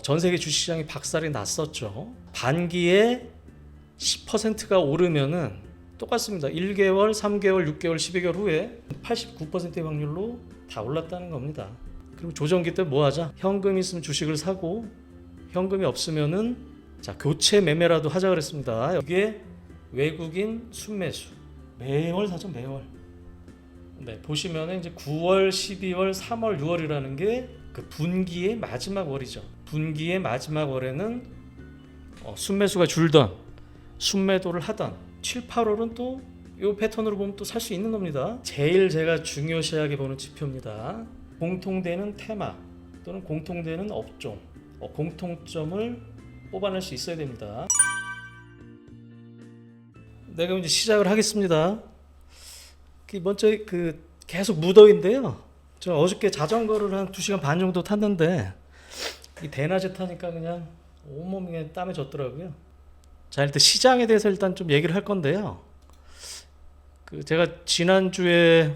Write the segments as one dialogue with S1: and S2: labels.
S1: 전 세계 주식시장이 박살이 났었죠. 반기에 10%가 오르면은 똑같습니다. 1개월, 3개월, 6개월, 12개월 후에 89%의 확률로 다 올랐다는 겁니다. 그리고 조정기 때 뭐 하자? 현금 있으면 주식을 사고 현금이 없으면은 자, 교체 매매라도 하자 그랬습니다. 이게 외국인 순매수. 매월 사죠, 매월. 네, 보시면은 이제 9월, 12월, 3월, 6월이라는 게 그 분기의 마지막 월이죠. 분기의 마지막 월에는 순매수가 줄던 순매도를 하던 7, 8월은 또 이 패턴으로 보면 또 살 수 있는 겁니다. 제일 제가 중요시하게 보는 지표입니다. 공통되는 테마 또는 공통되는 업종, 공통점을 뽑아낼 수 있어야 됩니다. 네, 그럼 이제 시작을 하겠습니다. 먼저 계속 무더위인데요. 저 어저께 자전거를 한 2시간 반 정도 탔는데 이 대낮에 타니까 그냥 온몸이 그냥 땀에 젖더라고요. 자, 일단 시장에 대해서 일단 좀 얘기를 할 건데요. 제가 지난주에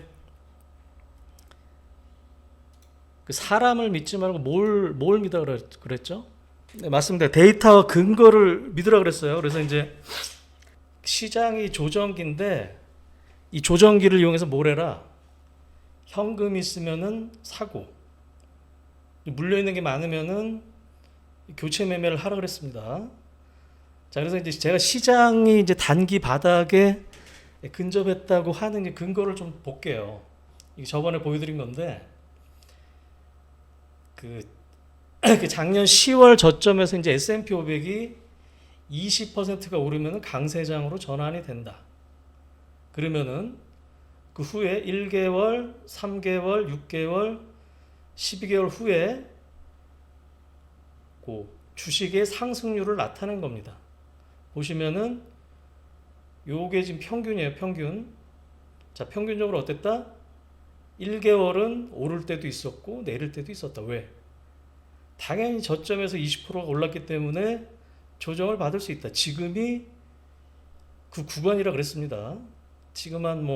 S1: 사람을 믿지 말고 뭘 믿으라 그랬죠? 네, 맞습니다. 데이터와 근거를 믿으라 그랬어요. 그래서 이제 시장이 조정기인데 이 조정기를 이용해서 뭘 해라? 현금 있으면은 사고 물려 있는 게 많으면은 교체 매매를 하라 그랬습니다. 자, 그래서 이제 제가 시장이 이제 단기 바닥에 근접했다고 하는 근거를 좀 볼게요. 이게 저번에 보여드린 건데 작년 10월 저점에서 이제 S&P 500이 20%가 오르면 강세장으로 전환이 된다. 그러면은 그 후에 1개월, 3개월, 6개월, 12개월 후에 그 주식의 상승률을 나타낸 겁니다. 보시면은 요게 지금 평균이에요, 평균. 자, 평균적으로 어땠다? 1개월은 오를 때도 있었고 내릴 때도 있었다. 왜? 당연히 저점에서 20%가 올랐기 때문에 조정을 받을 수 있다. 지금이 그 구간이라 그랬습니다. 지금 한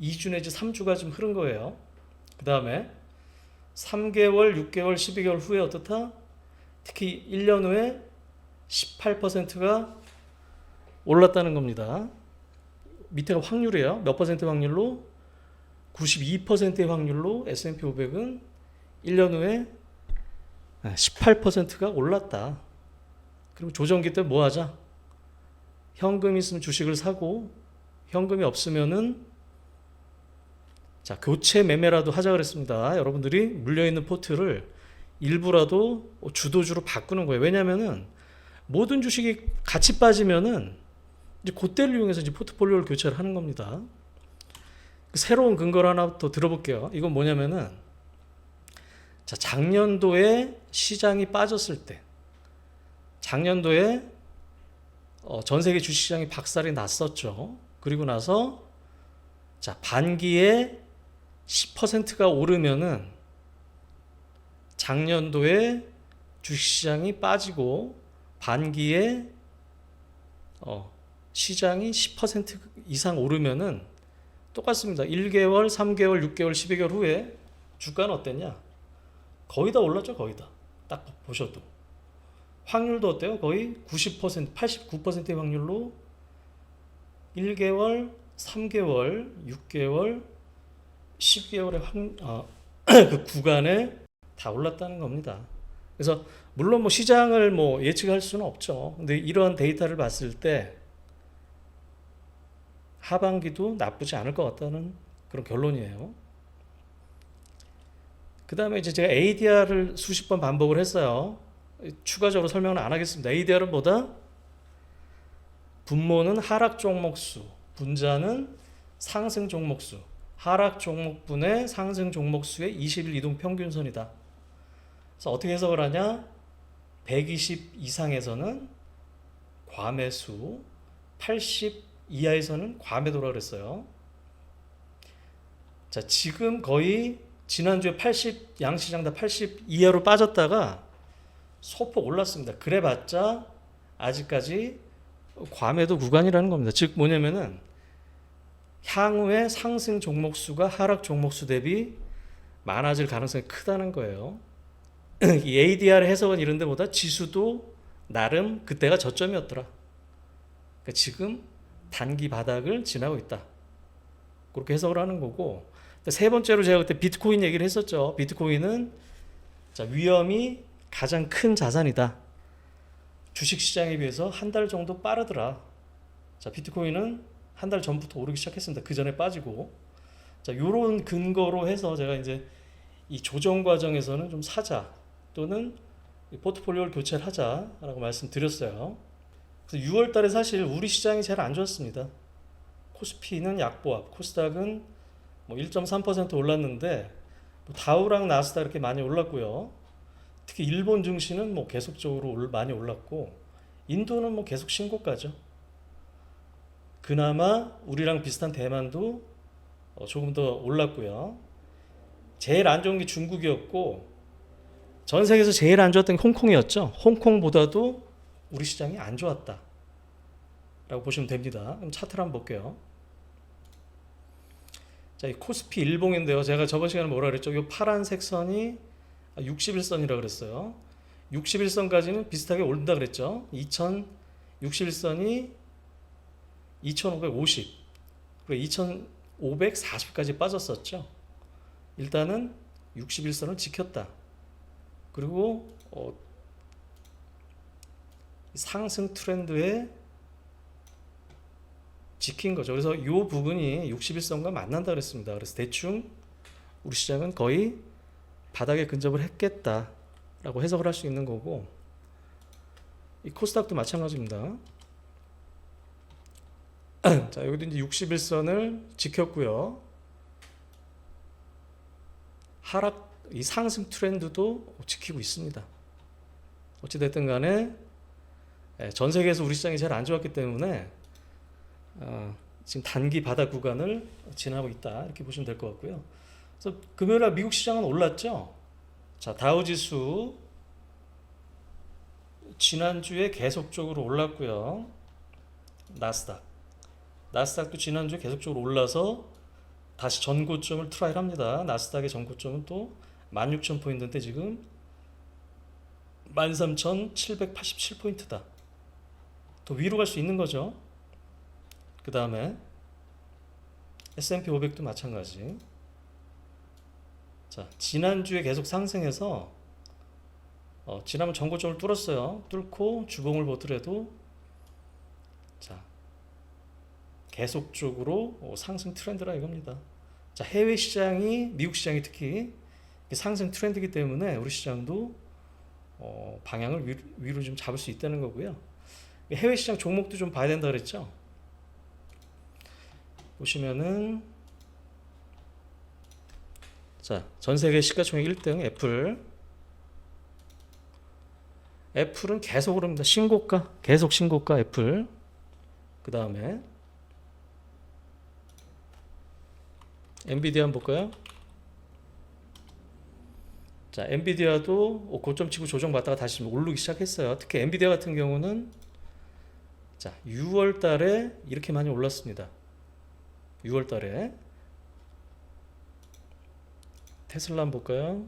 S1: 2주 내지 3주가 좀 흐른 거예요. 그 다음에 3개월, 6개월, 12개월 후에 어떻다? 특히 1년 후에 18%가 올랐다는 겁니다. 밑에가 확률이에요. 몇 퍼센트 확률로? 92%의 확률로 S&P 500은 1년 후에 18%가 올랐다. 그리고 조정기 때 뭐 하자? 현금 있으면 주식을 사고 현금이 없으면은 자, 교체 매매라도 하자 그랬습니다. 여러분들이 물려있는 포트를 일부라도 주도주로 바꾸는 거예요. 왜냐면은 모든 주식이 같이 빠지면은 이제 그때를 이용해서 이제 포트폴리오를 교체를 하는 겁니다. 새로운 근거를 하나 더 들어볼게요. 이건 뭐냐면은 자, 작년도에 시장이 빠졌을 때 작년도에 전 세계 주식시장이 박살이 났었죠. 그리고 나서 자, 반기에 10%가 오르면은 작년도에 주식시장이 빠지고 반기에 시장이 10% 이상 오르면은 똑같습니다. 1개월, 3개월, 6개월, 12개월 후에 주가는 어땠냐? 거의 다 올랐죠, 거의 다. 딱 보셔도. 확률도 어때요? 거의 90%, 89%의 확률로 1개월, 3개월, 6개월, 10개월의 그 구간에 다 올랐다는 겁니다. 그래서 물론 시장을 예측할 수는 없죠. 근데 이러한 데이터를 봤을 때 하반기도 나쁘지 않을 것 같다는 그런 결론이에요. 그 다음에 이제 제가 ADR을 수십 번 반복을 했어요. 추가적으로 설명은 안 하겠습니다. ADR은 뭐다? 분모는 하락 종목수, 분자는 상승 종목수, 하락 종목분의 상승 종목수의 20일 이동 평균선이다. 그래서 어떻게 해석을 하냐? 120 이상에서는 과매수, 80 이하에서는 과매도라 그랬어요. 자, 지금 거의 지난주에 80 양시장 다 80 이하로 빠졌다가 소폭 올랐습니다. 그래봤자 아직까지 과매도 구간이라는 겁니다. 즉 뭐냐면은 향후에 상승 종목수가 하락 종목수 대비 많아질 가능성이 크다는 거예요. 이 ADR 해석은 이런 데보다 지수도 나름 그때가 저점이었더라. 그러니까 지금 단기 바닥을 지나고 있다. 그렇게 해석을 하는 거고, 세 번째로 제가 그때 비트코인 얘기를 했었죠. 비트코인은 자, 위험이 가장 큰 자산이다. 주식시장에 비해서 한 달 정도 빠르더라. 자, 비트코인은 한 달 전부터 오르기 시작했습니다. 그 전에 빠지고. 자, 요런 근거로 해서 제가 이제 이 조정 과정에서는 좀 사자 또는 포트폴리오를 교체를 하자라고 말씀드렸어요. 그래서 6월 달에 사실 우리 시장이 제일 안 좋았습니다. 코스피는 약보합, 코스닥은 뭐 1.3% 올랐는데 뭐 다우랑 나스닥 이렇게 많이 올랐고요. 특히 일본 증시는 뭐 계속적으로 많이 올랐고 인도는 뭐 계속 신고가죠. 그나마 우리랑 비슷한 대만도 조금 더 올랐고요. 제일 안 좋은 게 중국이었고 전 세계에서 제일 안 좋았던 게 홍콩이었죠. 홍콩보다도 우리 시장이 안 좋았다 라고 보시면 됩니다. 그럼 차트를 한번 볼게요. 자, 이 코스피 일봉인데요. 제가 저번 시간에 뭐라 그랬죠? 이 파란색 선이 61선이라 그랬어요. 61선까지는 비슷하게 오른다 그랬죠. 2061선이 2550 그리고 2540까지 빠졌었죠. 일단은 61선을 지켰다. 그리고 상승 트렌드에 지킨 거죠. 그래서 이 부분이 61선과 만난다 그랬습니다. 그래서 대충 우리 시장은 거의 바닥에 근접을 했겠다라고 해석을 할 수 있는 거고, 이 코스닥도 마찬가지입니다. 자, 여기도 이제 61선을 지켰고요. 이 상승 트렌드도 지키고 있습니다. 어찌됐든 간에 전 세계에서 우리 시장이 제일 안 좋았기 때문에 지금 단기 바닥 구간을 지나고 있다 이렇게 보시면 될 것 같고요. 그래서 금요일날 미국 시장은 올랐죠. 자, 다우지수 지난주에 계속적으로 올랐고요. 나스닥도 지난주에 계속적으로 올라서 다시 전고점을 트라이를 합니다. 나스닥의 전고점은 또 16,000포인트인데 지금 13,787포인트다. 더 위로 갈 수 있는 거죠. 그 다음에 S&P 500도 마찬가지. 자, 지난주에 계속 상승해서 지난번 전고점을 뚫었어요. 뚫고 주봉을 보더라도 자, 계속적으로 상승 트렌드라 이겁니다. 자, 해외 시장이 미국 시장이 특히 상승 트렌드이기 때문에 우리 시장도 방향을 위로 좀 잡을 수 있다는 거고요. 해외 시장 종목도 좀 봐야 된다 그랬죠. 보시면은 자, 전 세계 시가총액 1등 애플은 계속 오릅니다. 신고가, 계속 신고가 애플. 그 다음에 엔비디아 한번 볼까요? 자, 엔비디아도 고점 치고 조정받다가 다시 오르기 시작했어요. 특히 엔비디아 같은 경우는 자, 6월 달에 이렇게 많이 올랐습니다. 6월 달에 테슬라 한번 볼까요?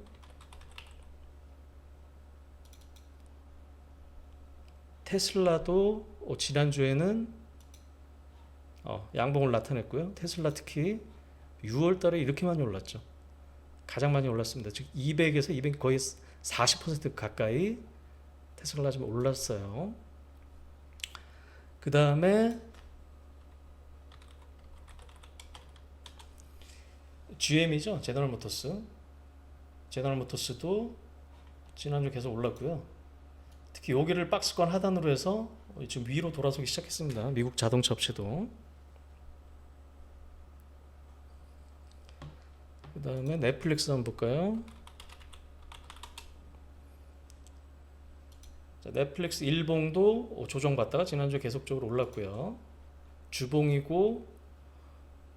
S1: 테슬라도 지난주에는 양봉을 나타냈고요. 테슬라 특히 6월 달에 이렇게 많이 올랐죠. 가장 많이 올랐습니다. 즉 200에서 200 거의 40% 가까이 테슬라 좀 올랐어요. 그 다음에 GM이죠. 제너럴모터스도 지난주 계속 올랐고요. 특히 여기를 박스권 하단으로 해서 지금 위로 돌아서기 시작했습니다. 미국 자동차 업체도. 그 다음에 넷플릭스 한번 볼까요? 자, 넷플릭스 일봉도 조정받다가 지난주에 계속적으로 올랐고요. 주봉이고,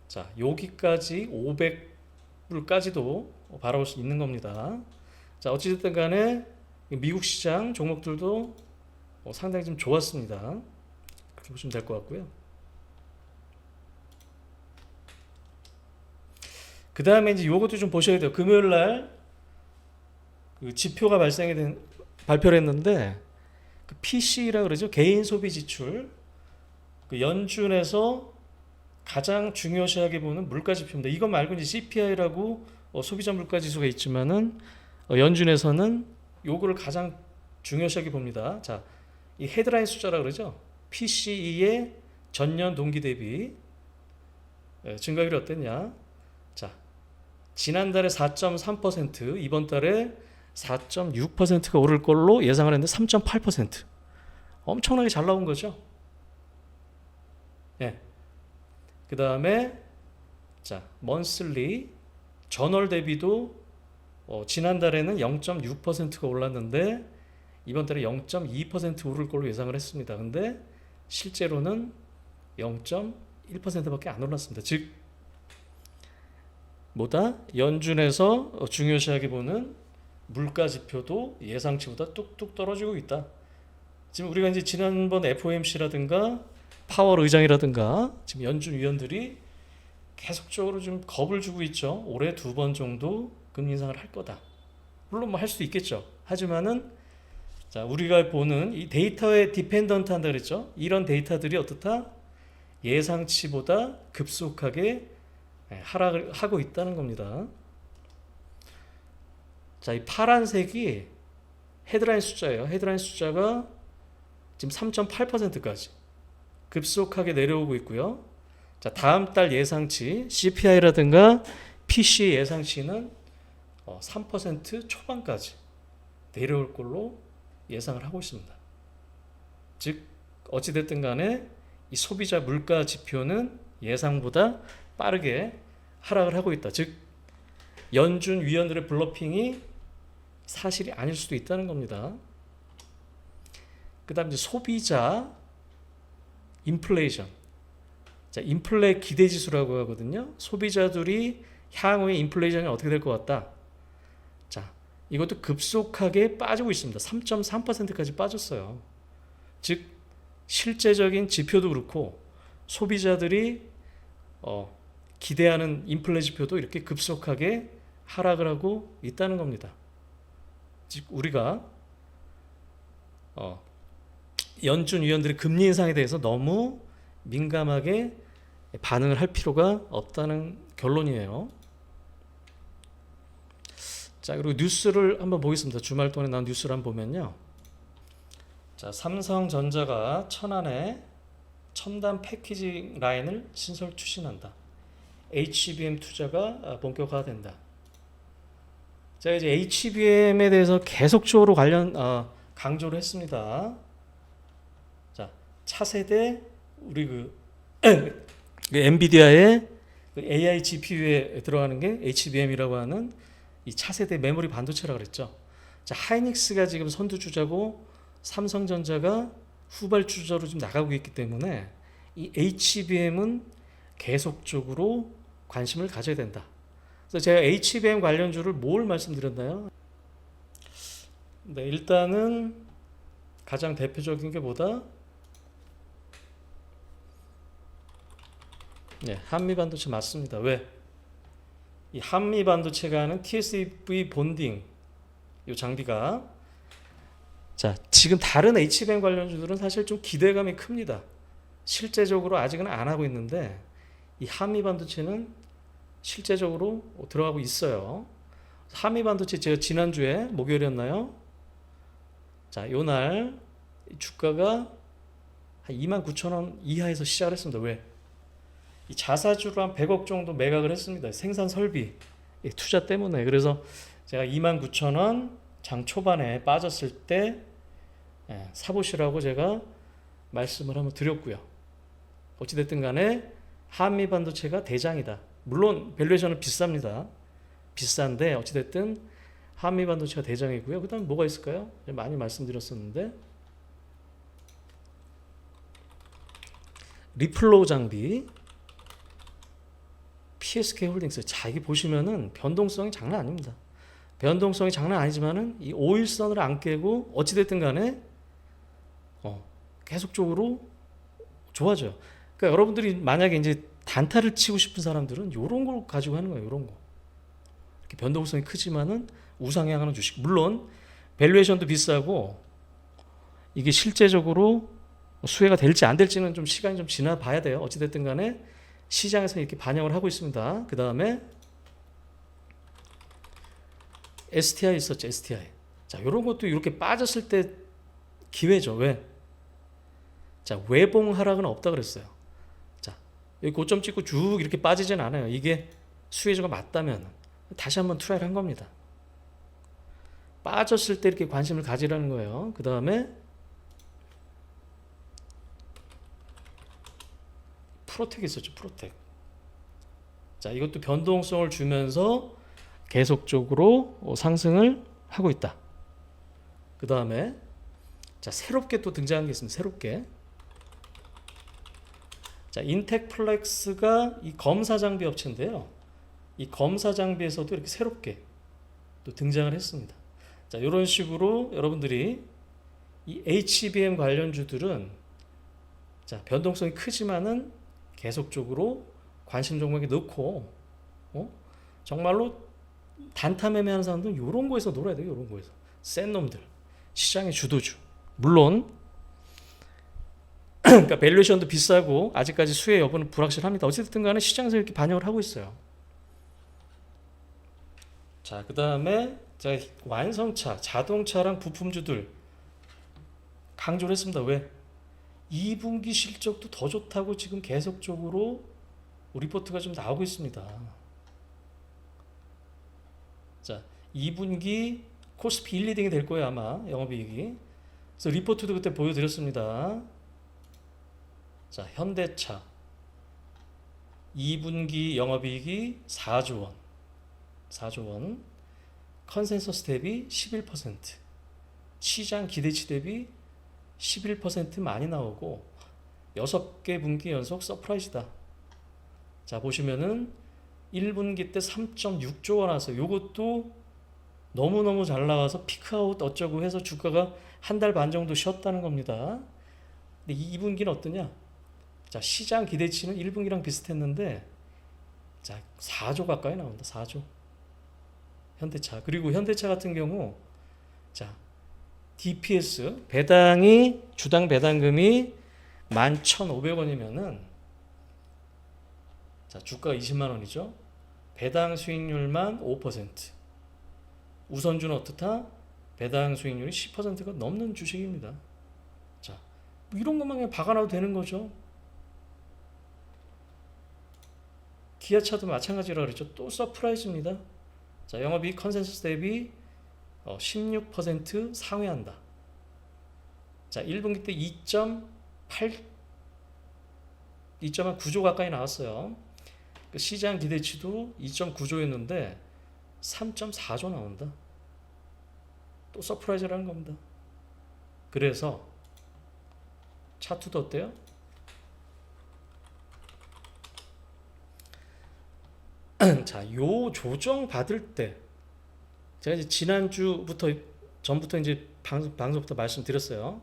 S1: 자, 여기까지 500불까지도 바라볼 수 있는 겁니다. 자, 어찌됐든 간에 미국 시장 종목들도 상당히 좀 좋았습니다. 그렇게 보시면 될 것 같고요. 그 다음에 이제 요것도 좀 보셔야 돼요. 금요일 날 그 지표가 발표를 했는데 그 PC라 그러죠. 개인 소비 지출. 그 연준에서 가장 중요시하게 보는 물가 지표입니다. 이거 말고 이제 CPI라고 소비자 물가 지수가 있지만은 연준에서는 요거를 가장 중요시하게 봅니다. 자, 이 헤드라인 숫자라 그러죠. PCE의 전년 동기 대비 증가율이 어땠냐? 자, 지난달에 4.3%, 이번 달에 4.6%가 오를 걸로 예상을 했는데 3.8%. 엄청나게 잘 나온 거죠. 예. 그 다음에 자, 먼슬리 전월 대비도 지난달에는 0.6%가 올랐는데 이번 달에 0.2% 오를 걸로 예상을 했습니다. 근데 실제로는 0.1%밖에 안 올랐습니다. 즉 뭐다? 연준에서 중요시하게 보는 물가 지표도 예상치보다 뚝뚝 떨어지고 있다. 지금 우리가 이제 지난번 FOMC라든가 파월 의장이라든가 지금 연준 위원들이 계속적으로 좀 겁을 주고 있죠. 올해 2번 정도 금리 인상을 할 거다. 물론 뭐 할 수도 있겠죠. 하지만은 자, 우리가 보는 이 데이터에 디펜던트 한다 그랬죠. 이런 데이터들이 어떻다? 예상치보다 급속하게 하락을 하고 있다는 겁니다. 자, 이 파란색이 헤드라인 숫자예요. 헤드라인 숫자가 지금 3.8%까지 급속하게 내려오고 있고요. 자, 다음 달 예상치 CPI라든가 PC 예상치는 3% 초반까지 내려올 걸로 예상을 하고 있습니다. 즉 어찌됐든 간에 이 소비자 물가 지표는 예상보다 빠르게 하락을 하고 있다. 즉 연준 위원들의 블러핑이 사실이 아닐 수도 있다는 겁니다. 그 다음 이제 소비자 인플레이션. 자, 인플레 기대 지수라고 하거든요. 소비자들이 향후에 인플레이션이 어떻게 될 것 같다. 자, 이것도 급속하게 빠지고 있습니다. 3.3%까지 빠졌어요. 즉 실제적인 지표도 그렇고 소비자들이 기대하는 인플레 지표도 이렇게 급속하게 하락을 하고 있다는 겁니다. 즉 우리가 연준 위원들의 금리 인상에 대해서 너무 민감하게 반응을 할 필요가 없다는 결론이에요. 자, 그리고 뉴스를 한번 보겠습니다. 주말 동안에 나온 뉴스를 한번 보면요. 자, 삼성전자가 천안에 첨단 패키징 라인을 신설 추진한다. HBM 투자가 본격화된다. 자, 이제 HBM에 대해서 계속적으로 강조를 했습니다. 자, 차세대 우리 그 엔비디아의 AI GPU에 들어가는 게 HBM이라고 하는 이 차세대 메모리 반도체라고 그랬죠. 자, 하이닉스가 지금 선두주자고 삼성전자가 후발주자로 좀 나가고 있기 때문에 이 HBM은 계속적으로 관심을 가져야 된다. 그래서 제가 HBM 관련주를 뭘 말씀드렸나요? 네, 일단은 가장 대표적인 게 뭐다? 네, 한미반도체 맞습니다. 왜? 이 한미반도체가 하는 TSV 본딩 이 장비가 자, 지금 다른 HBM 관련주들은 사실 좀 기대감이 큽니다. 실제적으로 아직은 안 하고 있는데 이 한미반도체는 실제적으로 들어가고 있어요. 한미반도체 제가 지난주에 목요일이었나요? 자, 요날 주가가 한 29,000원 이하에서 시작을 했습니다. 왜? 이 자사주로 한 100억 정도 매각을 했습니다. 생산 설비 투자 때문에. 그래서 제가 29,000원 장 초반에 빠졌을 때 사보시라고 제가 말씀을 한번 드렸고요. 어찌됐든 간에 한미반도체가 대장이다. 물론 밸류에이션은 비쌉니다. 비싼데 어찌됐든 한미반도체가 대장이고요. 그 다음 뭐가 있을까요? 많이 말씀드렸었는데 리플로우 장비 PSK 홀딩스. 자, 이게 보시면은 변동성이 장난 아닙니다. 변동성이 장난 아니지만은 이 5일선을 안 깨고 어찌됐든 간에 계속적으로 좋아져요. 그러니까 여러분들이 만약에 이제 단타를 치고 싶은 사람들은 이런 걸 가지고 하는 거예요. 이런 거 변동성이 크지만은 우상향하는 주식. 물론 밸류에이션도 비싸고 이게 실제적으로 수혜가 될지 안 될지는 좀 시간이 좀 지나 봐야 돼요. 어찌됐든 간에 시장에서 이렇게 반영을 하고 있습니다. 그 다음에 STI 있었죠. STI. 자, 이런 것도 이렇게 빠졌을 때 기회죠. 왜? 자, 외봉 하락은 없다 그랬어요. 자, 여기 고점 찍고 쭉 이렇게 빠지진 않아요. 이게 수혜주가 맞다면 다시 한번 트라이를 한 겁니다. 빠졌을 때 이렇게 관심을 가지라는 거예요. 그 다음에 프로텍 있었죠. 프로텍. 자, 이것도 변동성을 주면서 계속적으로 상승을 하고 있다. 그 다음에 자, 새롭게 또 등장한 게 있습니다. 새롭게. 자, 인텍플렉스가 이 검사 장비 업체인데요. 이 검사 장비에서도 이렇게 새롭게 또 등장을 했습니다. 자, 이런 식으로 여러분들이 이 HBM 관련주들은 자, 변동성이 크지만은 계속적으로 관심 종목에 넣고 정말로 단타 매매하는 사람들은 이런 거에서 놀아야 돼요. 이런 거에서 센 놈들, 시장의 주도주. 물론 그러니까 밸류에이션도 비싸고 아직까지 수혜 여부는 불확실합니다. 어쨌든 간에 시장에서 이렇게 반영을 하고 있어요. 자, 그 다음에 제가 완성차, 자동차랑 부품주들 강조를 했습니다. 왜? 2분기 실적도 더 좋다고 지금 계속적으로 리포트가 좀 나오고 있습니다. 자, 2분기 코스피 1, 2등이 될 거예요. 아마 영업이익이. 그래서 리포트도 그때 보여드렸습니다. 자, 현대차 2분기 영업이익이 4조 원. 4조 원. 컨센서스 대비 11%. 시장 기대치 대비 11% 많이 나오고 6개 분기 연속 서프라이즈다. 자, 보시면은 1분기 때 3.6조 원 와서 요것도 너무너무 잘 나와서 피크아웃 어쩌고 해서 주가가 한 달 반 정도 쉬었다는 겁니다. 근데 2분기는 어떠냐? 자, 시장 기대치는 1분기랑 비슷했는데 자, 4조 가까이 나온다. 4조. 현대차. 그리고 현대차 같은 경우 자, DPS 배당이 주당 배당금이 11,500원이면은 자, 주가가 20만 원이죠. 배당 수익률만 5%. 우선주는 어떻다? 배당 수익률이 10%가 넘는 주식입니다. 자, 뭐 이런 것만 그냥 박아놔도 되는 거죠. 기아차도 마찬가지라 그랬죠. 또 서프라이즈입니다. 자, 영업이익 컨센서스 대비 16% 상회한다. 자, 1분기 때 2.9조 가까이 나왔어요. 그 시장 기대치도 2.9조였는데 3.4조 나온다. 또 서프라이즈라는 겁니다. 그래서 차트도 어때요? 자, 요 조정 받을 때 제가 이제 전부터 이제 방송부터 말씀드렸어요.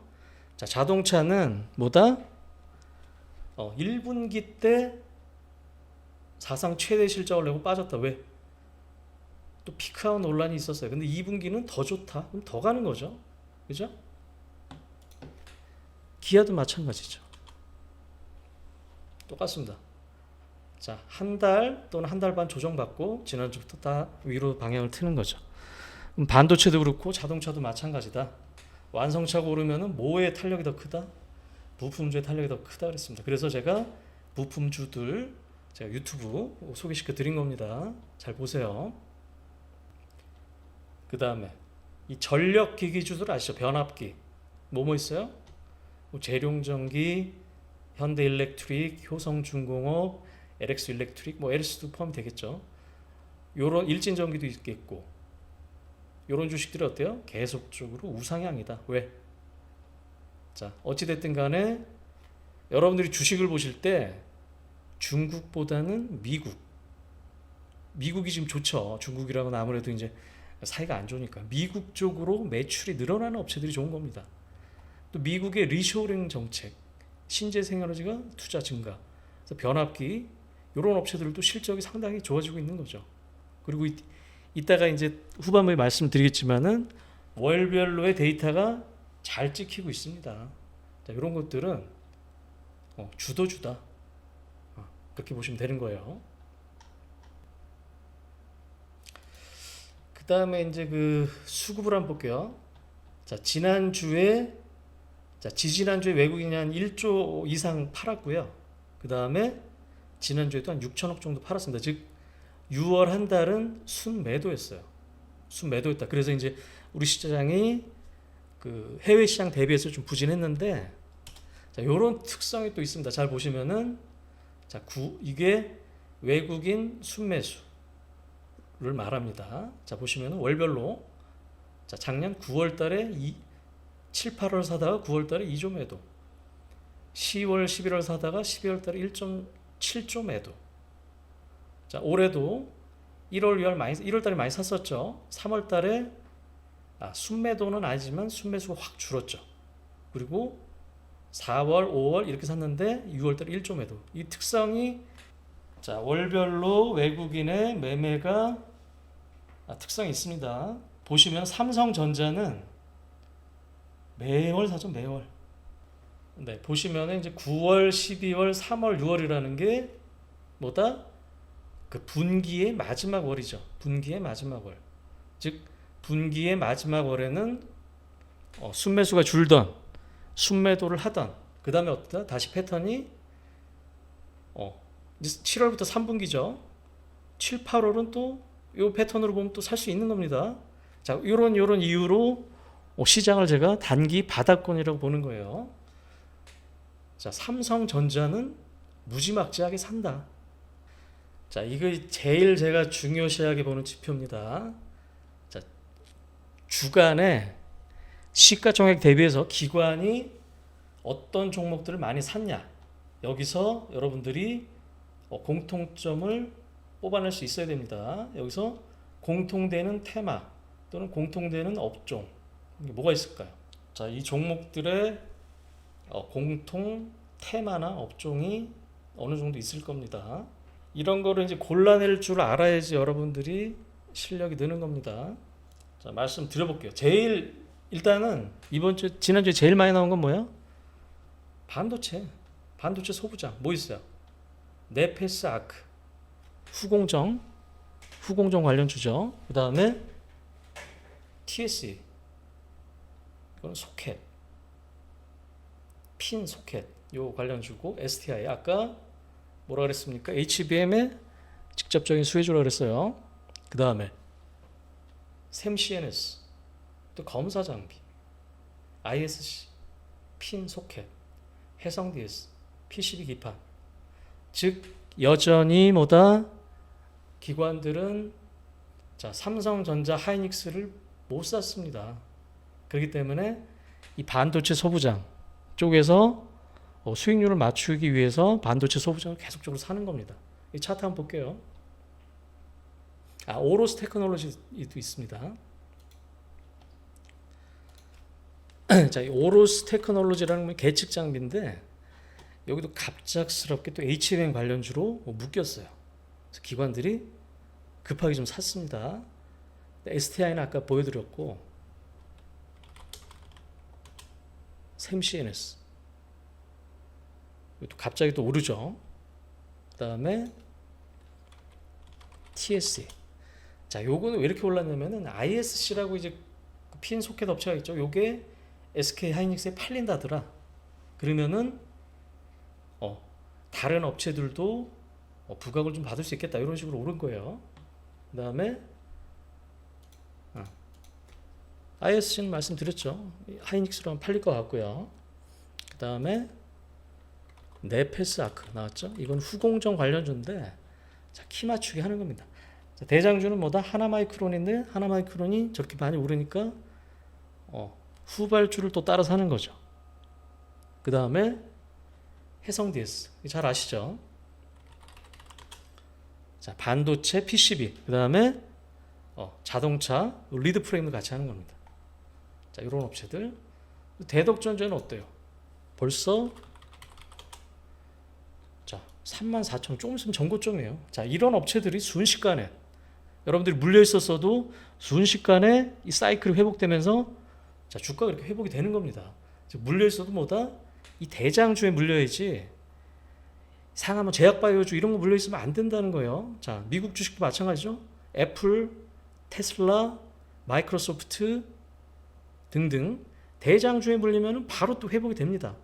S1: 자, 자동차는 뭐다? 1분기 때 사상 최대 실적을 내고 빠졌다. 왜? 또 피크아웃 논란이 있었어요. 근데 2분기는 더 좋다. 그럼 더 가는 거죠. 그죠? 기아도 마찬가지죠. 똑같습니다. 자, 한 달 또는 한 달 반 조정받고 지난주부터 다 위로 방향을 트는 거죠. 반도체도 그렇고 자동차도 마찬가지다. 완성차가 오르면은 뭐의 탄력이 더 크다? 부품주의 탄력이 더 크다 그랬습니다. 그래서 제가 부품주들 제가 유튜브 소개시켜 드린 겁니다. 잘 보세요. 그 다음에 이 전력기기주들 아시죠? 변압기 뭐뭐 있어요? 재룡전기, 현대일렉트릭, 효성중공업, LX일렉트릭, 뭐 LS도 포함이 되겠죠. 요런 일진전기도 있겠고 요런 주식들이 어때요? 계속적으로 우상향이다. 왜? 자, 어찌됐든 간에 여러분들이 주식을 보실 때 중국보다는 미국이 지금 좋죠. 중국이랑은 아무래도 이제 사이가 안 좋으니까 미국 쪽으로 매출이 늘어나는 업체들이 좋은 겁니다. 또 미국의 리쇼링 정책, 신재생에너지가 투자 증가, 그래서 변압기 이런 업체들도 실적이 상당히 좋아지고 있는 거죠. 그리고 이따가 이제 후반부에 말씀드리겠지만은 월별로의 데이터가 잘 찍히고 있습니다. 자, 이런 것들은 주도주다. 그렇게 보시면 되는 거예요. 그 다음에 이제 그 수급을 한번 볼게요. 자, 지지난주에 외국인이 한 1조 이상 팔았고요. 그 다음에 지난주에도 한 6천억 정도 팔았습니다. 즉 6월 한 달은 순매도였어요. 순매도였다. 그래서 이제 우리 시장이 그 해외 시장 대비해서 좀 부진했는데, 자, 요런 특성이 또 있습니다. 잘 보시면은, 자, 이게 외국인 순매수를 말합니다. 자, 보시면은 월별로, 자, 작년 9월 달에 7, 8월 사다가 9월 달에 2조 매도, 10월, 11월 사다가 12월 달에 1.7조 매도. 자, 올해도 1월 달에 많이 샀었죠. 3월 달에 순매도는 아니지만 순매수가 확 줄었죠. 그리고 4월, 5월 이렇게 샀는데 6월 달에 1조 매도. 이 특성이, 자, 월별로 외국인의 매매가 특성이 있습니다. 보시면 삼성전자는 매월 사죠, 매월. 네, 보시면 이제 9월, 12월, 3월, 6월이라는 게 뭐다? 그 분기의 마지막 월이죠. 분기의 마지막 월. 즉 분기의 마지막 월에는 순매수가 줄던, 순매도를 하던, 그 다음에 어떠다? 다시 패턴이 7월부터 3분기죠. 7, 8월은 또 이 패턴으로 보면 또 살 수 있는 겁니다. 자, 요런 이유로 시장을 제가 단기 바닥권이라고 보는 거예요. 자, 삼성전자는 무지막지하게 산다. 자, 이거 제일 제가 중요시하게 보는 지표입니다. 자, 주간에 시가총액 대비해서 기관이 어떤 종목들을 많이 샀냐, 여기서 여러분들이 공통점을 뽑아낼 수 있어야 됩니다. 여기서 공통되는 테마 또는 공통되는 업종, 이게 뭐가 있을까요? 자, 이 종목들의 공통 테마나 업종이 어느 정도 있을 겁니다. 이런 거를 이제 골라낼 줄 알아야지 여러분들이 실력이 느는 겁니다. 자, 말씀 드려볼게요. 일단은 지난주에 제일 많이 나온 건 뭐야? 반도체 소부장. 뭐 있어요? 네페스 아크, 후공정 관련주죠. 그 다음에 TSE, 이건 소켓, 핀 소켓, 요 관련주고, STI, 아까 뭐라 그랬습니까? HBM의 직접적인 수혜주라 그랬어요. 그 다음에 샘CNS, 또 검사 장비, ISC, 핀 소켓, 해성 DS, PCB 기판. 즉 여전히 기관들은, 자, 삼성전자, 하이닉스를 못 샀습니다. 그렇기 때문에 이 반도체 소부장 쪽에서 수익률을 맞추기 위해서 반도체 소부장을 계속적으로 사는 겁니다. 이 차트 한번 볼게요. 오로스 테크놀로지도 있습니다. 자, 이 오로스 테크놀로지라는 건 계측 장비인데, 여기도 갑작스럽게 또 HBM 관련주로 묶였어요. 그래서 기관들이 급하게 좀 샀습니다. STI는 아까 보여드렸고, 샘CNS 또 갑자기 또 오르죠. 그 다음에 TSE. 자, 요거는 왜 이렇게 올랐냐면은 ISC라고 이제 핀 소켓 업체가 있죠. 요게 SK 하이닉스에 팔린다더라. 그러면은 다른 업체들도 부각을 좀 받을 수 있겠다, 이런 식으로 오른 거예요. 그 다음에 ISC는 말씀드렸죠. 하이닉스로 하면 팔릴 것 같고요. 그 다음에 네페스 아크 나왔죠. 이건 후공정 관련주인데, 자, 키 맞추기 하는 겁니다. 자, 대장주는 뭐다? 하나마이크론인데, 하나마이크론이 저렇게 많이 오르니까 후발주를 또 따라서 하는 거죠. 그 다음에 해성 DS, 잘 아시죠? 자, 반도체 PCB, 그 다음에 자동차 리드 프레임을 같이 하는 겁니다. 자, 이런 업체들. 대덕전자는 어때요? 벌써 34,000, 조금 있으면 전고점이에요. 자, 이런 업체들이 순식간에 여러분들이 물려 있었어도 순식간에 이 사이클이 회복되면서 자, 주가가 이렇게 회복이 되는 겁니다. 물려 있어도 뭐다? 이 대장주에 물려야지. 상하 뭐 제약바이오주 이런 거 물려 있으면 안 된다는 거예요. 자, 미국 주식도 마찬가지죠. 애플, 테슬라, 마이크로소프트 등등 대장주에 물리면 바로 또 회복이 됩니다.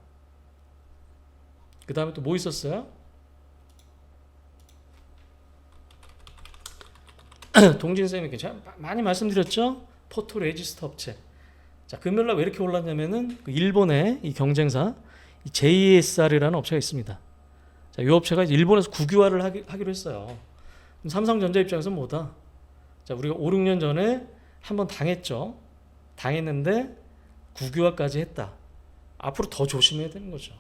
S1: 그 다음에 또 뭐 있었어요? 동진쌤이 제가 많이 말씀드렸죠. 포토레지스트 업체. 자, 금요일날 왜 이렇게 올랐냐면은 그 일본의 이 경쟁사 이 JSR이라는 업체가 있습니다. 자, 이 업체가 이제 일본에서 국유화를 하기로 했어요. 그럼 삼성전자 입장에서 뭐다? 자, 우리가 5, 6년 전에 한번 당했죠. 당했는데 국유화까지 했다. 앞으로 더 조심해야 되는 거죠.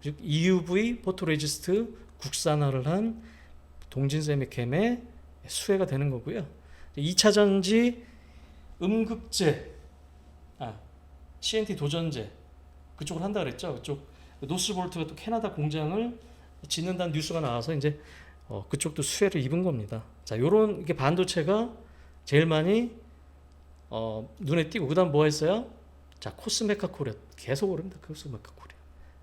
S1: 즉 EUV 포토레지스트 국산화를 한 동진세미캠의 수혜가 되는 거고요. 2차 전지 음극재, CNT 도전재 그쪽을 한다 그랬죠. 그쪽 노스볼트가 또 캐나다 공장을 짓는다는 뉴스가 나와서 이제 그쪽도 수혜를 입은 겁니다. 자, 요런 이게 반도체가 제일 많이 눈에 띄고 그다음 뭐가 있어요? 자, 코스메카 코리아 계속 오릅니다. 코스메카 코리아,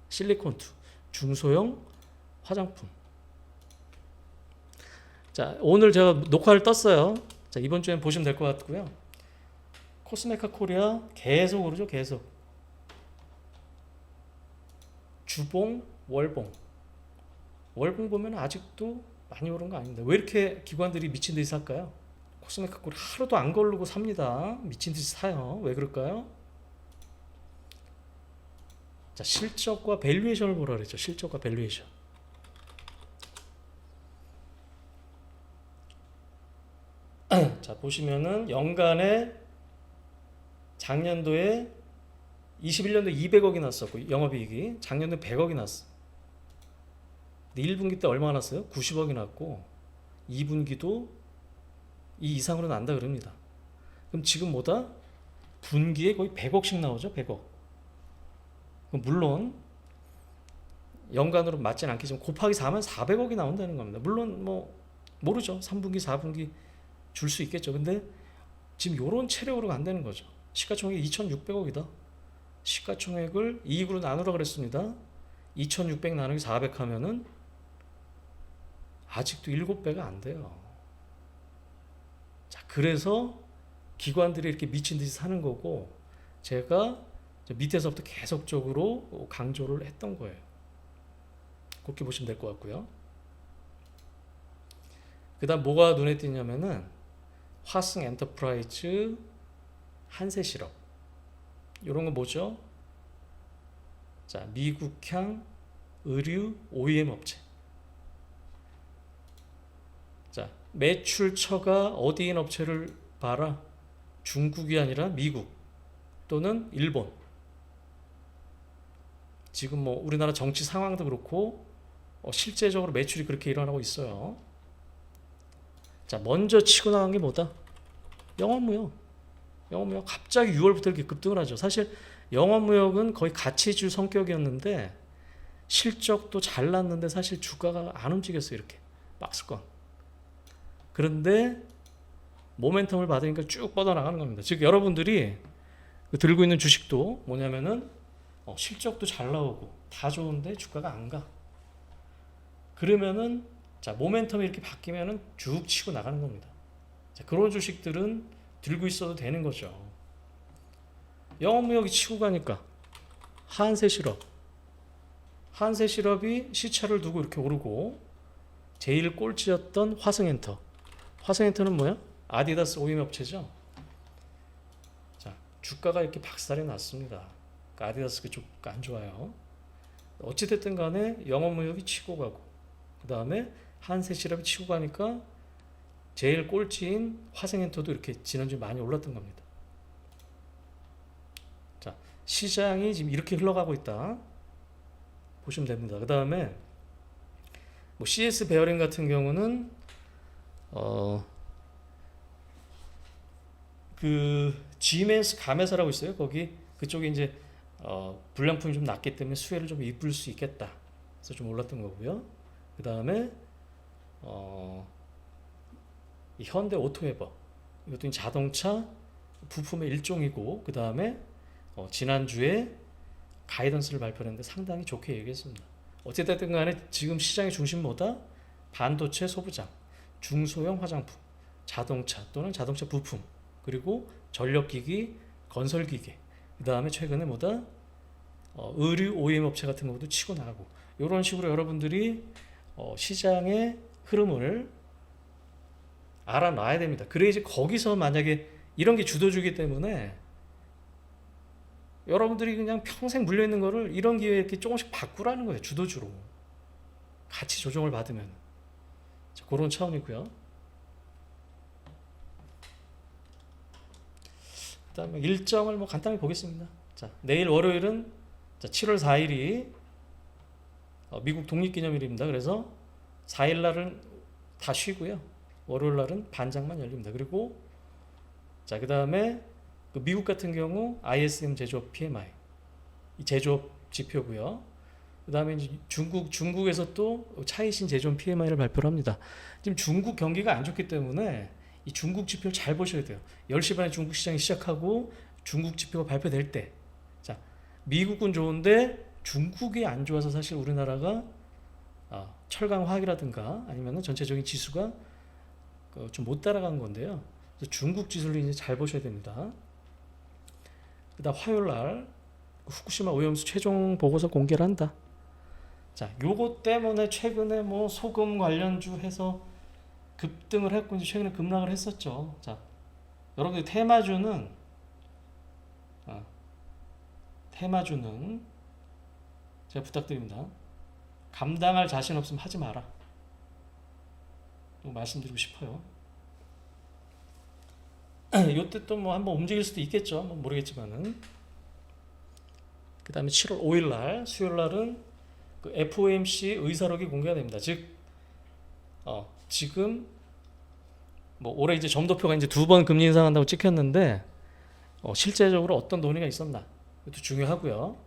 S1: 실리콘2 중소형 화장품. 자, 오늘 제가 녹화를 떴어요. 자, 이번 주엔 보시면 될 것 같고요. 코스메카 코리아 계속 오르죠. 계속. 주봉, 월봉. 월봉 보면 아직도 많이 오른 거 아닙니다. 왜 이렇게 기관들이 미친 듯이 살까요? 코스메카 코리아 하루도 안 걸르고 삽니다. 미친 듯이 사요. 왜 그럴까요? 자, 실적과 밸류에이션을 보라 그랬죠. 실적과 밸류에이션. 자, 보시면은 연간에 작년도에 21년도에 200억이 났었고 영업이익이 작년도에 100억이 났어. 근데 1분기 때 얼마 났어요? 90억이 났고 2분기도 이 이상으로 난다 그럽니다. 그럼 지금 뭐다? 분기에 거의 100억씩 나오죠. 100억. 그럼 물론 연간으로 맞진 않겠지만 곱하기 4면 400억이 나온다는 겁니다. 물론 뭐 모르죠. 3분기 4분기 줄 수 있겠죠. 근데 지금 요런 체력으로 간다는 거죠. 시가총액이 2,600억이다. 시가총액을 이익으로 나누라 그랬습니다. 2,600 나누기 400 하면은 아직도 7배가 안 돼요. 자, 그래서 기관들이 이렇게 미친 듯이 사는 거고 제가 밑에서부터 계속적으로 강조를 했던 거예요. 그렇게 보시면 될 것 같고요. 그 다음 뭐가 눈에 띄냐면은 화승 엔터프라이즈, 한세실업 이런 거 뭐죠? 자, 미국향 의류 OEM 업체. 자, 매출처가 어디인 업체를 봐라. 중국이 아니라 미국 또는 일본. 지금 뭐 우리나라 정치 상황도 그렇고 실제적으로 매출이 그렇게 일어나고 있어요. 자, 먼저 치고 나간 게 뭐다? 영업무역. 영업무역 갑자기 6월부터 이렇게 급등을 하죠. 사실 영업무역은 거의 가치주 성격이었는데 실적도 잘 났는데 사실 주가가 안 움직였어요. 이렇게 박스권. 그런데 모멘텀을 받으니까 쭉 뻗어나가는 겁니다. 즉 여러분들이 들고 있는 주식도 뭐냐면은 실적도 잘 나오고 다 좋은데 주가가 안 가. 그러면은 자, 모멘텀이 이렇게 바뀌면은 쭉 치고 나가는 겁니다. 자, 그런 주식들은 들고 있어도 되는 거죠. 영업무역이 치고 가니까 한세실업. 한세실업이 시차를 두고 이렇게 오르고 제일 꼴찌였던 화승엔터. 화승엔터는 뭐야? 아디다스 OEM 업체죠. 자, 주가가 이렇게 박살이 났습니다. 그러니까 아디다스 그쪽 안 좋아요. 어찌됐든 간에 영업무역이 치고 가고 그 다음에 한세실업이 치고 가니까 제일 꼴찌인 화승엔터도 이렇게 지난주에 많이 올랐던 겁니다. 자, 시장이 지금 이렇게 흘러가고 있다 보시면 됩니다. 그 다음에 뭐 CS 베어링 같은 경우는 그 GMS 감회사라고 있어요. 거기 그쪽에 이제 불량품이 좀 낮기 때문에 수혜를 좀 입을 수 있겠다. 그래서 좀 올랐던 거고요. 그 다음에 이 현대 오토웨버, 이것도 자동차 부품의 일종이고, 그 다음에 지난주에 가이던스를 발표했는데 상당히 좋게 얘기했습니다. 어찌됐든 간에 지금 시장의 중심 뭐다? 반도체 소부장, 중소형 화장품, 자동차 또는 자동차 부품, 그리고 전력기기, 건설기계, 그 다음에 최근에 뭐다? 의류 OEM 업체 같은 것도 치고 나가고, 이런 식으로 여러분들이 시장의 흐름을 알아놔야 됩니다. 그래야지 거기서 만약에 이런 게 주도주기 때문에 여러분들이 그냥 평생 물려있는 거를 이런 기회에 이렇게 조금씩 바꾸라는 거예요. 주도주로. 같이 조정을 받으면. 자, 그런 차원이고요. 그 다음에 일정을 뭐 간단히 보겠습니다. 자, 내일 월요일은 7월 4일이 미국 독립기념일입니다. 그래서 4일 날은 다 쉬고요. 월요일 날은 반장만 열립니다. 그리고 자, 그 다음에 미국 같은 경우 ISM 제조업 PMI 이 제조업 지표고요. 그 다음에 이제 중국에서 또 차이신 제조업 PMI를 발표를 합니다. 지금 중국 경기가 안 좋기 때문에 이 중국 지표를 잘 보셔야 돼요. 10시 반에 중국 시장이 시작하고 중국 지표가 발표될 때, 자, 미국은 좋은데 중국이 안 좋아서 사실 우리나라가 철강 화학이라든가 아니면 전체적인 지수가 좀 못 따라간 건데요. 그래서 중국 지수를 이제 잘 보셔야 됩니다. 그다음 화요일 날 후쿠시마 오염수 최종 보고서 공개를 한다. 자, 요거 때문에 최근에 뭐 소금 관련주 해서 급등을 했고 이제 최근에 급락을 했었죠. 자, 여러분들 테마주는 제가 부탁드립니다. 감당할 자신 없으면 하지 마라. 말씀드리고 싶어요. 요때 또 뭐 한번 움직일 수도 있겠죠. 뭐 모르겠지만은. 그 다음에 7월 5일 날 수요일 날은 그 FOMC 의사록이 공개가 됩니다. 즉, 지금 뭐 올해 이제 점도표가 이제 2번 금리 인상한다고 찍혔는데 실제적으로 어떤 논의가 있었나? 이것도 중요하고요.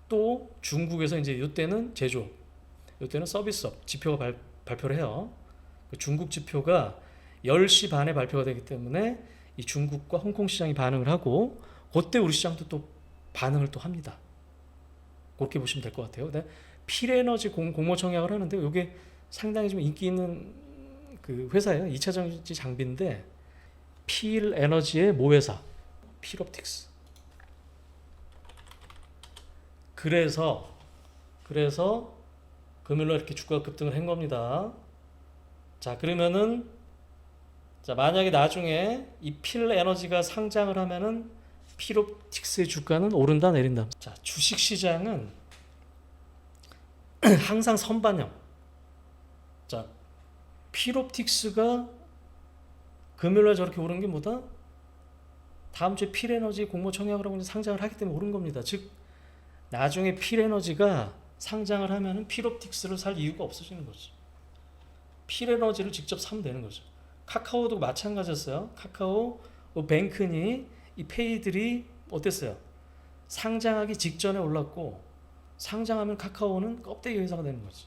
S1: 또 중국에서 이제 이때는 제조업, 이때는 서비스업 지표가 발표를 해요. 중국 지표가 10시 반에 발표가 되기 때문에 이 중국과 홍콩 시장이 반응을 하고 그때 우리 시장도 또 반응을 또 합니다. 그렇게 보시면 될 것 같아요. 필에너지 공모 청약을 하는데 이게 상당히 좀 인기 있는 그 회사예요. 2차전지 장비인데 필에너지의 모회사 필옵틱스. 그래서 금요일날 이렇게 주가가 급등을 한 겁니다. 자, 그러면은 자, 만약에 나중에 이 필에너지가 상장을 하면은 필옵틱스의 주가는 오른다 내린다. 자, 주식시장은 항상 선반영. 자, 필옵틱스가 금요일날 저렇게 오른 게 뭐다? 다음 주에 필에너지 공모 청약을 하고 상장을 하기 때문에 오른 겁니다. 즉 나중에 필에너지가 상장을 하면은 필옵틱스를 살 이유가 없어지는 거죠. 필에너지를 직접 사면 되는 거죠. 카카오도 마찬가지였어요. 카카오, 뱅크니 이 페이들이 어땠어요? 상장하기 직전에 올랐고 상장하면 카카오는 껍데기 회사가 되는 거지.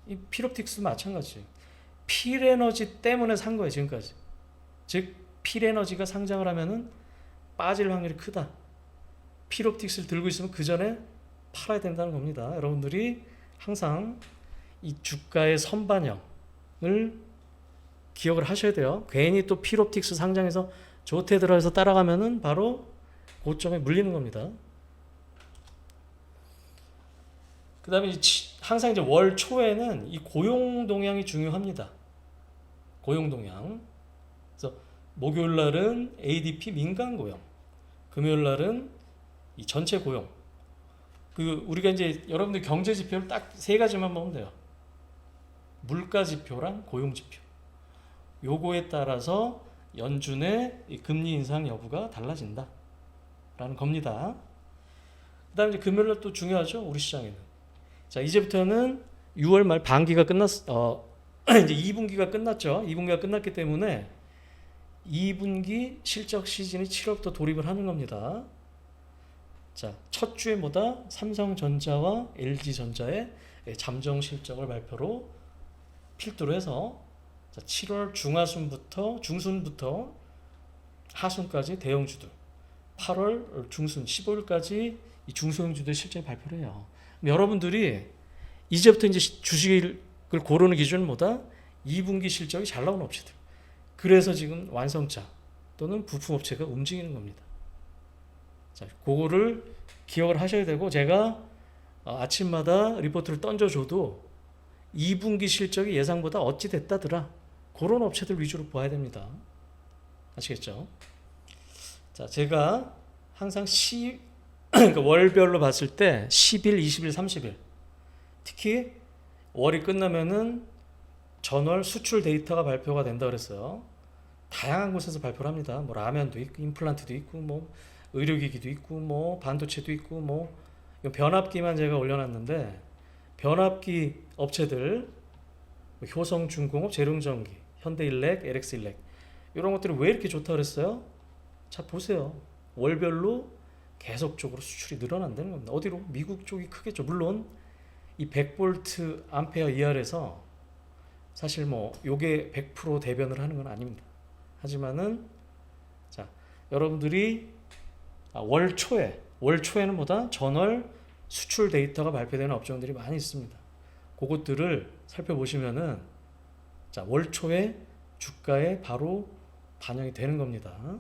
S1: 이 필옵틱스도 마찬가지예요. 필에너지 때문에 산 거예요, 지금까지. 즉 필에너지가 상장을 하면은 빠질 확률이 크다. 필옵틱스를 들고 있으면 그 전에 팔아야 된다는 겁니다. 여러분들이 항상 이 주가의 선반영을 기억을 하셔야 돼요. 괜히 또 필옵틱스 상장해서 조태 들어서 따라가면은 바로 고점에 물리는 겁니다. 그 다음에 항상 이제 월 초에는 이 고용 동향이 중요합니다. 고용 동향. 그래서 목요일 날은 ADP 민간 고용, 금요일 날은 이 전체 고용. 우리가 이제 여러분들 경제 지표를 딱 세 가지만 보면 돼요. 물가 지표랑 고용 지표. 요거에 따라서 연준의 금리 인상 여부가 달라진다 라는 겁니다. 그 다음에 금요일날 또 중요하죠, 우리 시장에는. 자, 이제부터는 6월 말 반기가 이제 2분기가 끝났죠. 2분기가 끝났기 때문에 2분기 실적 시즌이 7월부터 돌입을 하는 겁니다. 자, 첫 주에 뭐다? 삼성전자와 LG전자의 잠정 실적을 발표로 필두로 해서 자, 7월 중순부터 하순까지 대형주들, 8월 중순 15일까지 이 중소형주들 실적이 발표를 해요. 여러분들이 이제부터 이제 주식을 고르는 기준은 뭐다? 2분기 실적이 잘 나오는 업체들. 그래서 지금 완성차 또는 부품업체가 움직이는 겁니다. 자, 그거를 기억을 하셔야 되고, 제가 아침마다 리포트를 던져줘도 2분기 실적이 예상보다 어찌 됐다더라, 그런 업체들 위주로 봐야 됩니다. 아시겠죠? 자, 제가 항상 그러니까 월별로 봤을 때 10일, 20일, 30일, 특히 월이 끝나면은 전월 수출 데이터가 발표가 된다 그랬어요. 다양한 곳에서 발표를 합니다. 뭐 라면도 있고, 임플란트도 있고, 뭐 의료기기도 있고, 뭐 반도체도 있고, 뭐 변압기만 제가 올려놨는데, 변압기 업체들, 효성중공업, 재룡전기, 현대일렉, LX일렉, 이런 것들이 왜 이렇게 좋다 그랬어요? 자, 보세요. 월별로 계속적으로 수출이 늘어난다는 겁니다. 어디로? 미국 쪽이 크겠죠. 물론 이 100V 암페어 이하에서 사실 뭐 요게 100% 대변을 하는 건 아닙니다. 하지만은, 자, 여러분들이 월 초에는 뭐다? 전월 수출 데이터가 발표되는 업종들이 많이 있습니다. 그것들을 살펴보시면은, 자, 월 초에 주가에 바로 반영이 되는 겁니다.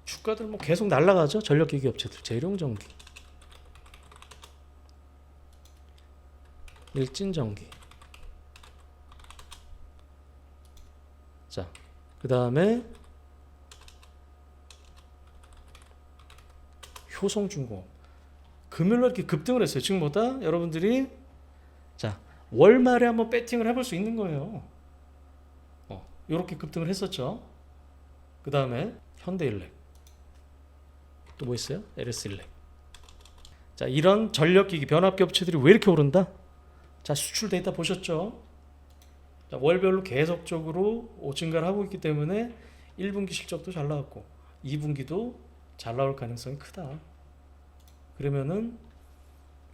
S1: 주가들 뭐 계속 날아가죠. 전력기기 업체들, 재룡전기, 일진전기. 자, 그 다음에 효성중공업. 금요일날 이렇게 급등을 했어요. 지금보다 여러분들이, 자, 월말에 한번 배팅을 해볼 수 있는 거예요. 이렇게 급등을 했었죠. 그 다음에 현대일렉, 또 뭐 있어요? LS일렉. 자, 이런 전력기기 변압기 업체들이 왜 이렇게 오른다? 자, 수출 데이터 보셨죠? 자, 월별로 계속적으로 증가를 하고 있기 때문에 1분기 실적도 잘 나왔고 2분기도 잘 나올 가능성이 크다. 그러면은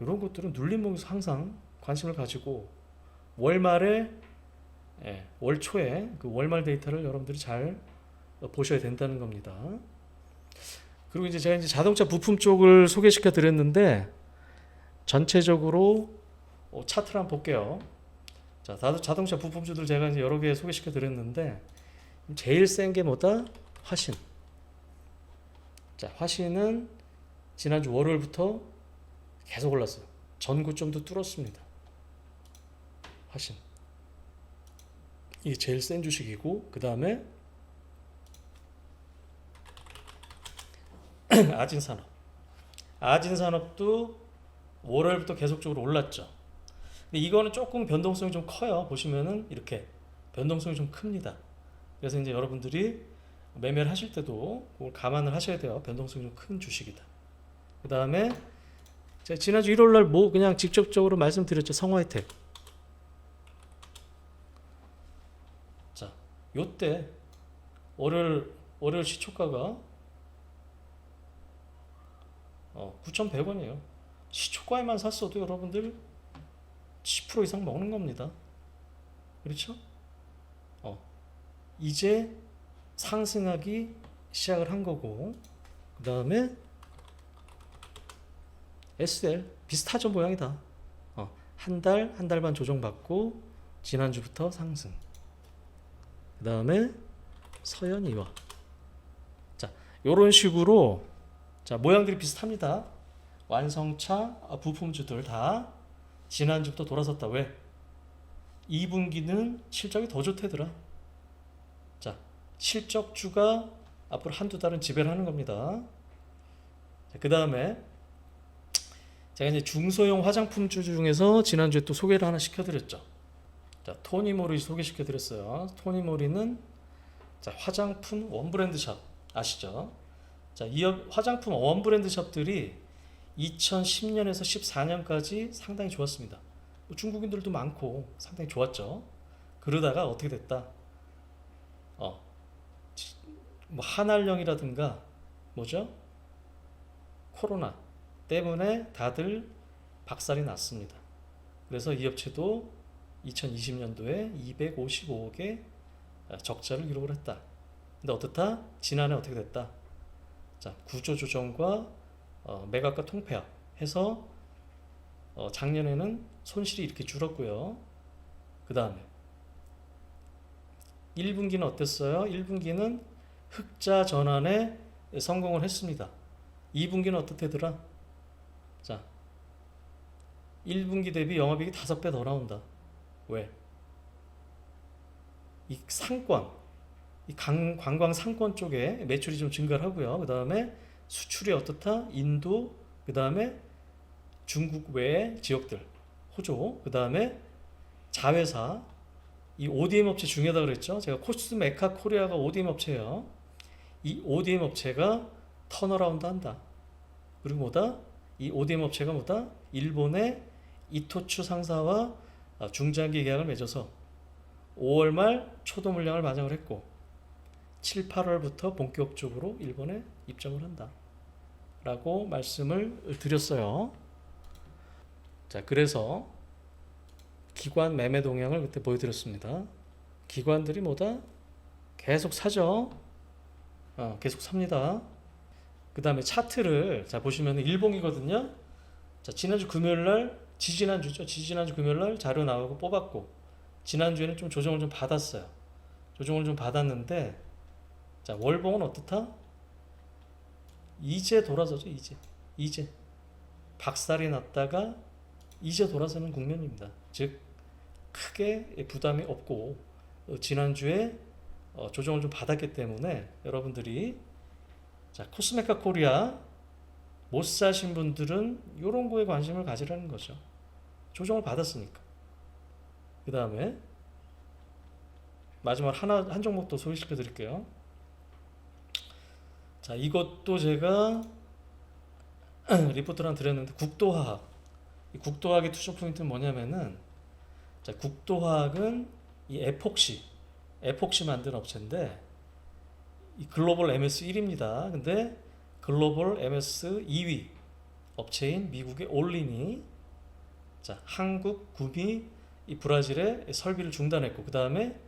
S1: 이런 것들은 눌림목에서 항상 관심을 가지고 월말에, 월 초에 그 월말 데이터를 여러분들이 잘 보셔야 된다는 겁니다. 그리고 이제 제가 자동차 부품 쪽을 소개시켜 드렸는데, 전체적으로 차트를 한번 볼게요. 자, 자동차 부품주들 제가 이제 여러 개 소개시켜 드렸는데, 제일 센 게 뭐다? 화신. 자, 화신은 지난주 월요일부터 계속 올랐어요. 전고점도 뚫었습니다. 화신. 이게 제일 센 주식이고, 그 다음에 아진산업. 아진산업도 월요일부터 계속적으로 올랐죠. 근데 이거는 조금 변동성이 좀 커요. 보시면은 이렇게 변동성이 좀 큽니다. 그래서 이제 여러분들이 매매를 하실 때도 그걸 감안을 하셔야 돼요. 변동성이 좀 큰 주식이다. 그 다음에 제가 지난주 일요일날 뭐 그냥 직접적으로 말씀드렸죠. 성화이텍. 자, 요때 월요일 시초가가 9,100원이에요. 시초가에만 샀어도 여러분들 10% 이상 먹는 겁니다. 그렇죠? 이제 상승하기 시작을 한 거고, 그 다음에 SL 비슷하죠. 모양이다. 한 달 반 조정받고 지난주부터 상승. 그 다음에 서현이와, 자, 요런 식으로, 자, 모양들이 비슷합니다. 완성차 부품주들 다 지난주부터 돌아섰다. 왜? 2분기는 실적이 더 좋대더라. 자, 실적주가 앞으로 한두 달은 지배를 하는 겁니다. 그 다음에 제가 이제 중소형 화장품주 중에서 지난주에 또 소개를 하나 시켜드렸죠. 자, 토니모리 소개시켜드렸어요. 토니모리는, 자, 화장품 원브랜드 샵 아시죠? 자, 이 화장품 원브랜드 샵들이 2010년에서 14년까지 상당히 좋았습니다. 중국인들도 많고 상당히 좋았죠. 그러다가 어떻게 됐다? 뭐 한알령이라든가 뭐죠? 코로나 때문에 다들 박살이 났습니다. 그래서 이 업체도 2020년도에 255억의 적자를 기록을 했다. 근데 어떻다? 지난해 어떻게 됐다? 자, 구조조정과 매각과 통폐합 해서 작년에는 손실이 이렇게 줄었고요. 그 다음에 1분기는 어땠어요? 1분기는 흑자 전환에 성공을 했습니다. 2분기는 어떻게더라? 자, 1분기 대비 영업이익이 5배 더 나온다. 왜? 이 상권, 이 관광 상권 쪽에 매출이 좀 증가를 하고요. 그 다음에 수출이 어떻다? 인도, 그 다음에 중국 외의 지역들, 호조, 그 다음에 자회사, 이 ODM 업체 중요하다 그랬죠. 제가 코스메카 코리아가 ODM 업체예요. 이 ODM 업체가 턴어라운드 한다. 그리고 뭐다? 이 ODM 업체가 뭐다? 일본의 이토추 상사와 중장기 계약을 맺어서 5월 말 초도 물량을 마장을 했고 7, 8월부터 본격적으로 일본에 입점을 한다. 라고 말씀을 드렸어요. 자, 그래서 기관 매매 동향을 그때 보여드렸습니다. 기관들이 뭐다? 계속 사죠. 계속 삽니다. 그 다음에 차트를 자 보시면 1봉이거든요. 자, 지난주 금요일날 지지난주죠. 지지난주 금요일날 자료 나오고 뽑았고 지난주에는 좀 조정을 좀 받았어요. 조정을 좀 받았는데 자, 월봉은 어떻다? 이제 돌아서죠. 이제 박살이 났다가 이제 돌아서는 국면입니다. 즉 크게 부담이 없고 지난주에 조정을 좀 받았기 때문에 여러분들이 자, 코스메카 코리아 못 사신 분들은 이런 거에 관심을 가지라는 거죠. 조정을 받았으니까. 그 다음에 마지막 한 종목 더 소개시켜 드릴게요. 자, 이것도 제가 리포트를 드렸는데 국도화학. 이 국도화학의 투자 포인트는 뭐냐면은 자, 국도화학은 이 에폭시 만드는 업체인데 이 글로벌 MS 1위입니다. 근데 글로벌 MS 2위 업체인 미국의 올린이 자, 한국, 구미, 이 브라질에 설비를 중단했고 그 다음에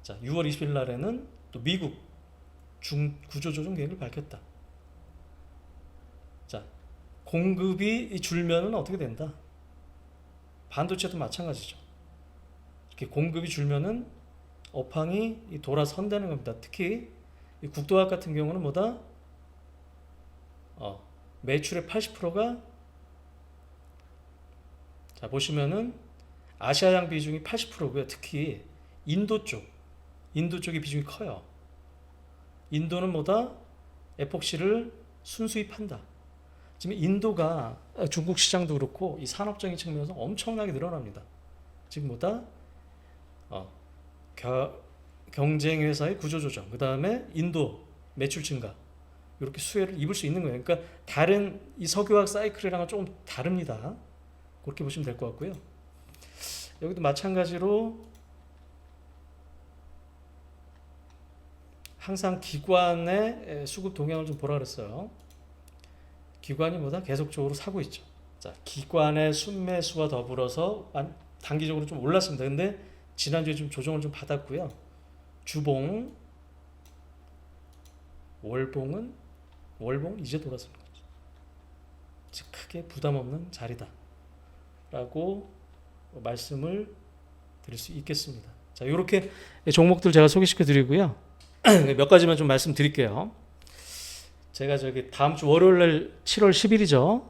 S1: 자, 6월 20일 날에는 또 미국 구조조정 계획을 밝혔다. 자, 공급이 줄면은 어떻게 된다? 반도체도 마찬가지죠. 이렇게 공급이 줄면은 업황이 돌아선다는 겁니다. 특히 이 국도화학 같은 경우는 뭐다? 매출의 80%가 자 보시면은 아시아양 비중이 80%고요. 특히 인도 쪽의 비중이 커요. 인도는 뭐다? 에폭시를 순수히 판다. 지금 인도가 중국 시장도 그렇고 이 산업적인 측면에서 엄청나게 늘어납니다. 지금 뭐다? 경쟁 회사의 구조조정, 그 다음에 인도 매출 증가 이렇게 수혜를 입을 수 있는 거예요. 그러니까 다른 이 석유화학 사이클이랑은 조금 다릅니다. 그렇게 보시면 될 것 같고요. 여기도 마찬가지로 항상 기관의 수급 동향을 좀 보라 그랬어요. 기관이 뭐다? 계속적으로 사고 있죠. 자, 기관의 순매수와 더불어서 단기적으로 좀 올랐습니다. 근데 지난주에 좀 조정을 좀 받았고요. 주봉, 월봉은 이제 돌아서는 거죠. 즉 크게 부담 없는 자리다. 라고 말씀을 드릴 수 있겠습니다. 자, 이렇게 종목들 제가 소개시켜 드리고요. 몇 가지만 좀 말씀드릴게요. 제가 다음 주 월요일 날 7월 10일이죠.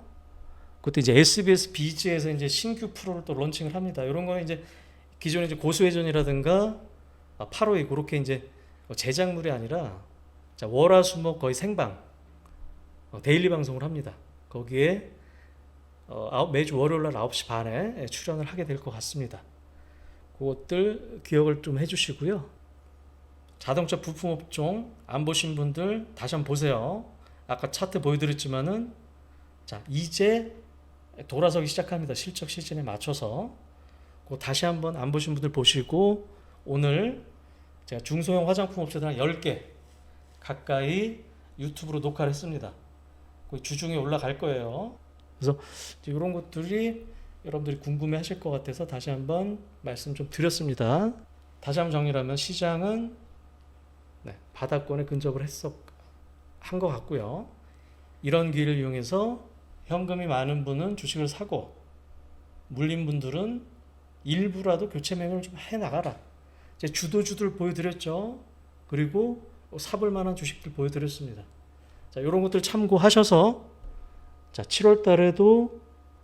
S1: 그때 이제 SBS 비즈에서 이제 신규 프로를 또 론칭을 합니다. 이런 거는 이제 기존에 이제 고수회전이라든가 8호에 그렇게 이제 제작물이 아니라 자, 월화수목 거의 생방 데일리 방송을 합니다. 거기에 매주 월요일 날 9시 반에 출연을 하게 될 것 같습니다. 그것들 기억을 좀 해주시고요. 자동차 부품 업종 안 보신 분들 다시 한번 보세요. 아까 차트 보여드렸지만은 자, 이제 돌아서기 시작합니다. 실적 시즌에 맞춰서 다시 한번 안 보신 분들 보시고 오늘 제가 중소형 화장품 업체들 한 10개 가까이 유튜브로 녹화를 했습니다. 주중에 올라갈 거예요. 그래서 이런 것들이 여러분들이 궁금해 하실 것 같아서 다시 한번 말씀 좀 드렸습니다. 다시 한번 정리하면 시장은 바닥권에 근접을 한 것 같고요. 이런 기회를 이용해서 현금이 많은 분은 주식을 사고 물린 분들은 일부라도 교체 매매를 좀 해나가라. 이제 주도주들 보여드렸죠. 그리고 사볼 만한 주식들 보여드렸습니다. 자, 이런 것들 참고하셔서 자, 7월 달에도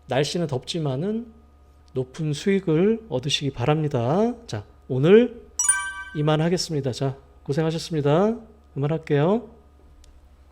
S1: 날씨는 덥지만은 높은 수익을 얻으시기 바랍니다. 자, 오늘 이만하겠습니다. 자, 고생하셨습니다. 그만할게요.